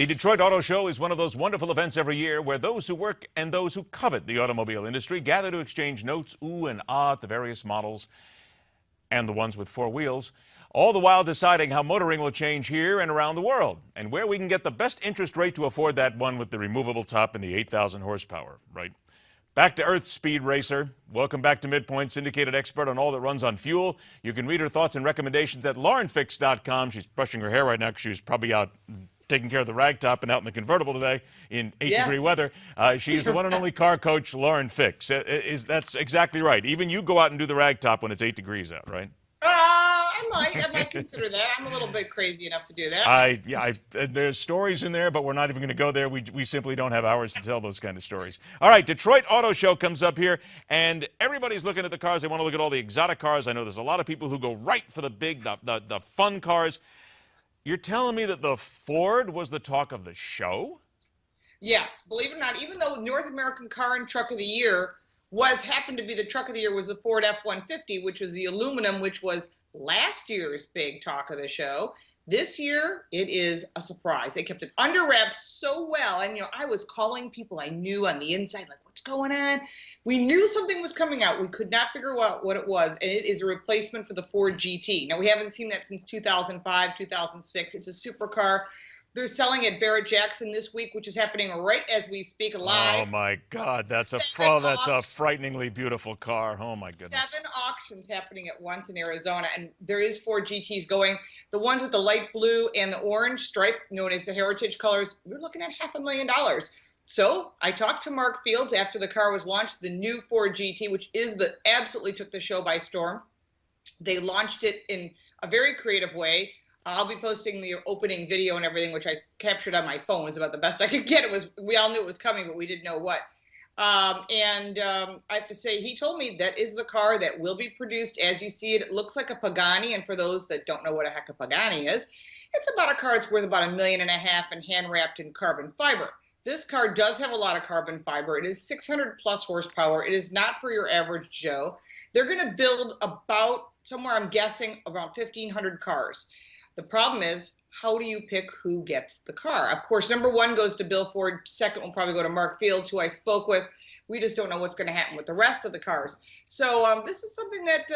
The Detroit Auto Show is one of those wonderful events every year where those who work and those who covet the automobile industry gather to exchange notes, ooh and ah, at the various models and the ones with four wheels, all the while deciding how motoring will change here and around the world, and where we can get the best interest rate to afford that one with the removable top and the 8,000 horsepower, right? Back to Earth, Speed Racer. Welcome back to Midpoint, syndicated expert on all that runs on fuel. You can read her thoughts and recommendations at laurenfix.com. She's brushing her hair right now because she was probably out taking care of the ragtop and out in the convertible today in 8-degree weather. She's the one and only car coach, Lauren Fix. That's exactly right. Even you go out and do the ragtop when it's 8 degrees out, right? I might consider that. I'm a little bit crazy enough to do that. There's stories in there, but we're not even going to go there. We simply don't have hours to tell those kind of stories. All right, Detroit Auto Show comes up here, and everybody's looking at the cars. They want to look at all the exotic cars. I know there's a lot of people who go right for the big, the fun cars. You're telling me that the Ford was the talk of the show? Yes, believe it or not, even though North American Car and Truck of the Year happened to be the truck of the year was the Ford F-150, which was the aluminum, which was last year's big talk of the show. This year, it is a surprise. They kept it under wraps so well. And, I was calling people I knew on the inside, like, what's going on? We knew something was coming out. We could not figure out what it was. And it is a replacement for the Ford GT. Now, we haven't seen that since 2005, 2006. It's a supercar. They're selling at Barrett-Jackson this week, which is happening right as we speak live. Oh, my God. That's a frighteningly beautiful car. Oh, my goodness. 7 auctions happening at once in Arizona, and there is 4 GTs going. The ones with the light blue and the orange stripe, known as the heritage colors, we're looking at $500,000. So I talked to Mark Fields after the car was launched, the new Ford GT, which absolutely took the show by storm. They launched it in a very creative way. I'll be posting the opening video and everything, which I captured on my phone. It's about the best I could get. We all knew it was coming, but we didn't know what. I have to say, he told me that is the car that will be produced as you see it. It looks like a Pagani, and for those that don't know what a heck a Pagani is, it's about a car that's worth about $1.5 million and hand wrapped in carbon fiber. This car does have a lot of carbon fiber. It is 600 plus horsepower. It is not for your average Joe. They're going to build about somewhere, I'm guessing, around 1,500 cars. The problem is, how do you pick who gets the car? Of course, number 1 goes to Bill Ford. Second will probably go to Mark Fields, who I spoke with. We just don't know what's going to happen with the rest of the cars. So this is something that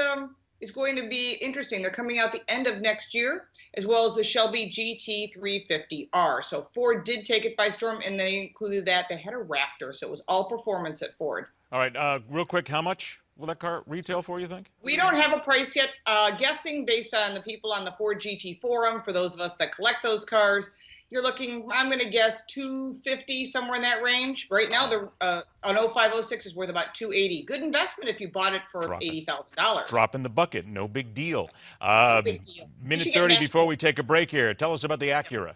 is going to be interesting. They're coming out the end of next year, as well as the Shelby GT350R. So Ford did take it by storm, and they included that. They had a Raptor, so it was all performance at Ford. All right, real quick, how much will that car retail for, you think? We don't have a price yet. Guessing based on the people on the Ford GT forum, for those of us that collect those cars, you're looking, I'm going to guess, $250, somewhere in that range. Right now, an 0506 is worth about $280. Good investment if you bought it for $80,000. Drop in the bucket, no big deal. No big deal. Minute 30 before we take a break here. Tell us about the Acura.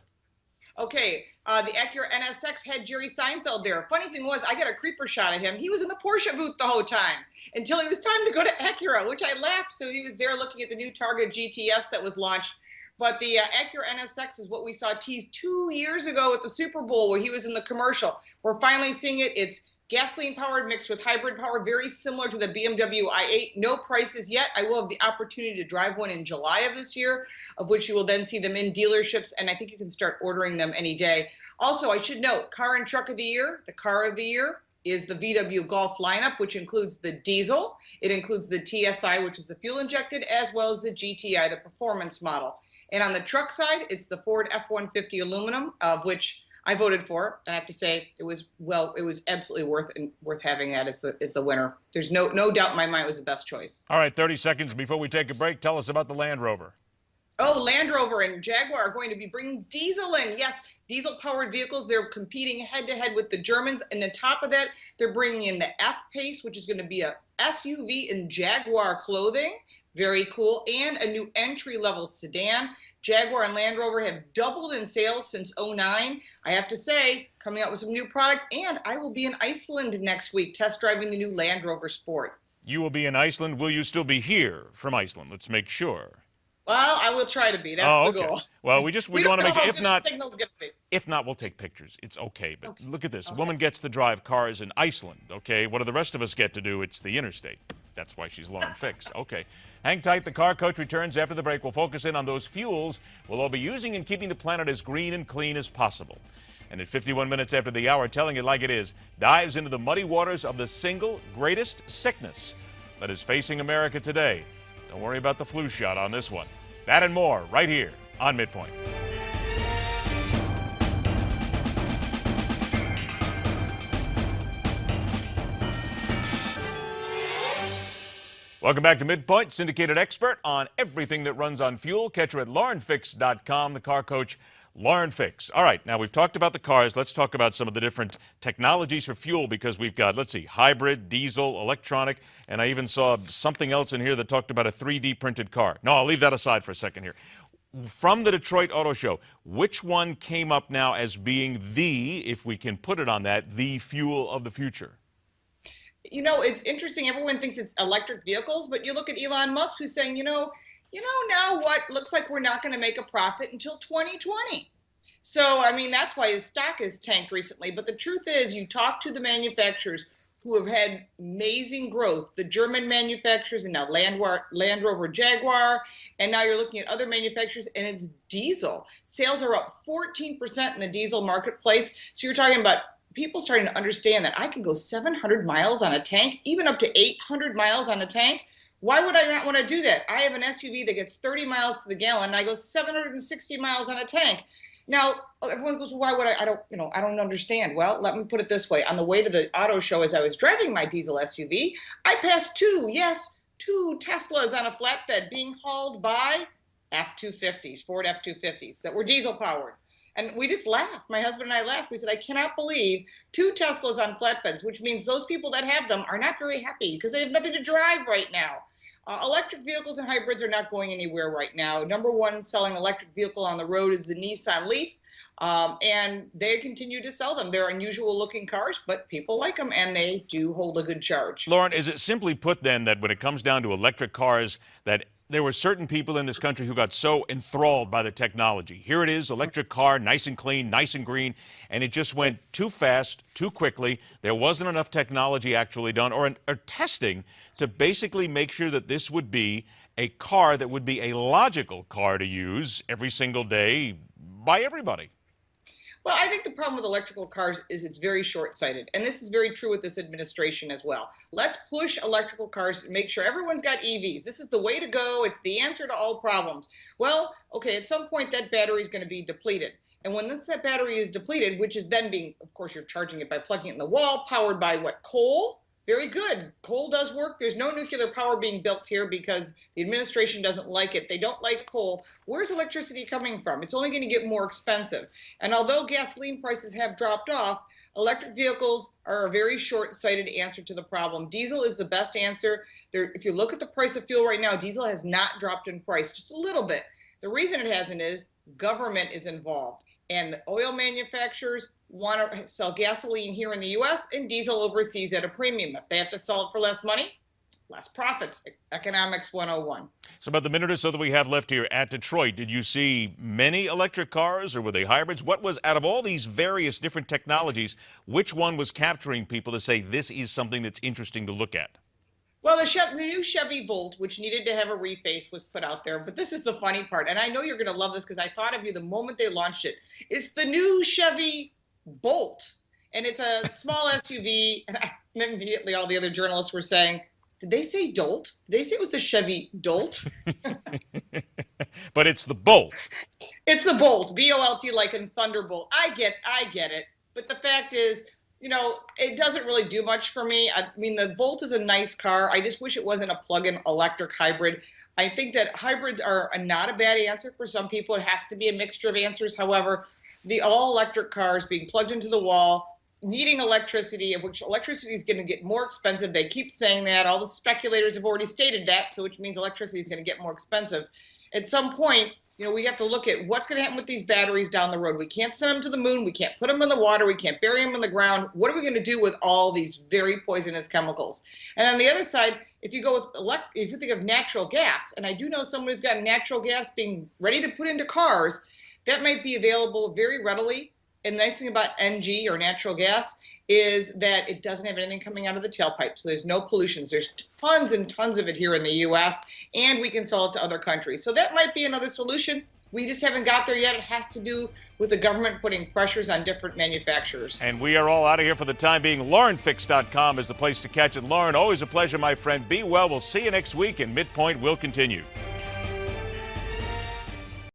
Okay, the Acura NSX had Jerry Seinfeld there. Funny thing was, I got a creeper shot of him. He was in the Porsche booth the whole time until it was time to go to Acura, which I laughed. So he was there looking at the new Targa GTS that was launched. But the Acura NSX is what we saw teased 2 years ago at the Super Bowl where he was in the commercial. We're finally seeing it. It's gasoline-powered mixed with hybrid power, very similar to the BMW i8. No prices yet. I will have the opportunity to drive one in July of this year, of which you will then see them in dealerships, and I think you can start ordering them any day. Also, I should note, Car and Truck of the Year, the car of the year, is the VW Golf lineup, which includes the diesel. It includes the TSI, which is the fuel-injected, as well as the GTI, the performance model. And on the truck side, it's the Ford F-150 aluminum, of which I voted for, and I have to say it was absolutely worth having that as the winner. There's no doubt in my mind it was the best choice. All right, 30 seconds before we take a break. Tell us about the Land Rover. Oh, Land Rover and Jaguar are going to be bringing diesel in. Yes, diesel-powered vehicles. They're competing head-to-head with the Germans. And on top of that, they're bringing in the F-Pace, which is going to be a SUV in Jaguar clothing. Very cool. And a new entry-level sedan. Jaguar and Land Rover have doubled in sales since '09. I have to say, coming out with some new product. And I will be in Iceland next week test driving the new Land Rover Sport. You will be in Iceland. Will you still be here from Iceland? Let's make sure. Well, I will try to be. That's the goal. Well, we want to make it. If not, we'll take pictures. It's okay. But look at this. A woman gets to drive cars in Iceland. Okay, what do the rest of us get to do? It's the interstate. That's why she's Lauren Fix. Okay. Hang tight. The Car Coach returns after the break. We'll focus in on those fuels we'll all be using in keeping the planet as green and clean as possible. And at 51 minutes after the hour, telling it like it is, dives into the muddy waters of the single greatest sickness that is facing America today. Don't worry about the flu shot on this one. That and more right here on Midpoint. Welcome back to Midpoint, syndicated expert on everything that runs on fuel. Catch her at laurenfix.com, the car coach, Lauren Fix. All right, now we've talked about the cars. Let's talk about some of the different technologies for fuel because we've got, let's see, hybrid, diesel, electronic, and I even saw something else in here that talked about a 3D printed car. No, I'll leave that aside for a second here. From the Detroit Auto Show, which one came up now as being the, if we can put it on that, the fuel of the future? You know, it's interesting. Everyone thinks it's electric vehicles, but you look at Elon Musk who's saying, now what? Looks like we're not going to make a profit until 2020. So, I mean, that's why his stock has tanked recently. But the truth is, you talk to the manufacturers who have had amazing growth, the German manufacturers and now Land Rover Jaguar, and now you're looking at other manufacturers, and it's diesel. Sales are up 14% in the diesel marketplace. So you're talking about people starting to understand that I can go 700 miles on a tank, even up to 800 miles on a tank. Why would I not want to do that? I have an SUV that gets 30 miles to the gallon, and I go 760 miles on a tank. Now, everyone goes, why would I don't understand. Well, let me put it this way. On the way to the auto show, as I was driving my diesel SUV, I passed two Teslas on a flatbed being hauled by F-250s, Ford F-250s that were diesel powered. And we just laughed. My husband and I laughed. We said, I cannot believe two Teslas on flatbeds, which means those people that have them are not very happy because they have nothing to drive right now. Electric vehicles and hybrids are not going anywhere right now. Number one selling electric vehicle on the road is the Nissan Leaf, and they continue to sell them. They're unusual looking cars, but people like them, and they do hold a good charge. Lauren, is it simply put then that when it comes down to electric cars, that there were certain people in this country who got so enthralled by the technology? Here it is, electric car, nice and clean, nice and green, and it just went too fast, too quickly. There wasn't enough technology actually done or testing to basically make sure that this would be a car that would be a logical car to use every single day by everybody. Well, I think the problem with electrical cars is it's very short-sighted. And this is very true with this administration as well. Let's push electrical cars to make sure everyone's got EVs. This is the way to go. It's the answer to all problems. Well, okay, at some point that battery is going to be depleted. And when that battery is depleted, which is then being, of course, you're charging it by plugging it in the wall, powered by what, coal? Very good. Coal does work. There's no nuclear power being built here because the administration doesn't like it. They don't like coal. Where's electricity coming from? It's only going to get more expensive. And although gasoline prices have dropped off, electric vehicles are a very short-sighted answer to the problem. Diesel is the best answer. If you look at the price of fuel right now, diesel has not dropped in price, just a little bit. The reason it hasn't is government is involved. And the oil manufacturers want to sell gasoline here in the U.S. and diesel overseas at a premium. If they have to sell it for less money, less profits. Economics 101. So about the minute or so that we have left here at Detroit, did you see many electric cars or were they hybrids? What was, out of all these various different technologies, which one was capturing people to say this is something that's interesting to look at? Well, the new Chevy Volt, which needed to have a reface, was put out there. But this is the funny part. And I know you're going to love this because I thought of you the moment they launched it. It's the new Chevy Bolt. And it's a small SUV. And immediately all the other journalists were saying, did they say Dolt? Did they say it was the Chevy Dolt? But it's the Bolt. It's a Bolt. B-O-L-T, like in Thunderbolt. I get it. But the fact is, it doesn't really do much for me. I mean, the Volt is a nice car. I just wish it wasn't a plug-in electric hybrid. I think that hybrids are not a bad answer for some people. It has to be a mixture of answers. However, the all-electric cars being plugged into the wall, needing electricity, of which electricity is going to get more expensive. They keep saying that. All the speculators have already stated that, so which means electricity is going to get more expensive. At some point, we have to look at what's going to happen with these batteries down the road. We can't send them to the moon. We can't put them in the water. We can't bury them in the ground. What are we going to do with all these very poisonous chemicals? And on the other side, if you go with if you think of natural gas, and I do know someone who's got natural gas being ready to put into cars, that might be available very readily. And the nice thing about NG or natural gas is that it doesn't have anything coming out of the tailpipe. So there's no pollutions. There's tons and tons of it here in the US, and we can sell it to other countries. So that might be another solution. We just haven't got there yet. It has to do with the government putting pressures on different manufacturers. And we are all out of here for the time being. LaurenFix.com is the place to catch it. Lauren, always a pleasure, my friend. Be well. We'll see you next week, and Midpoint will continue.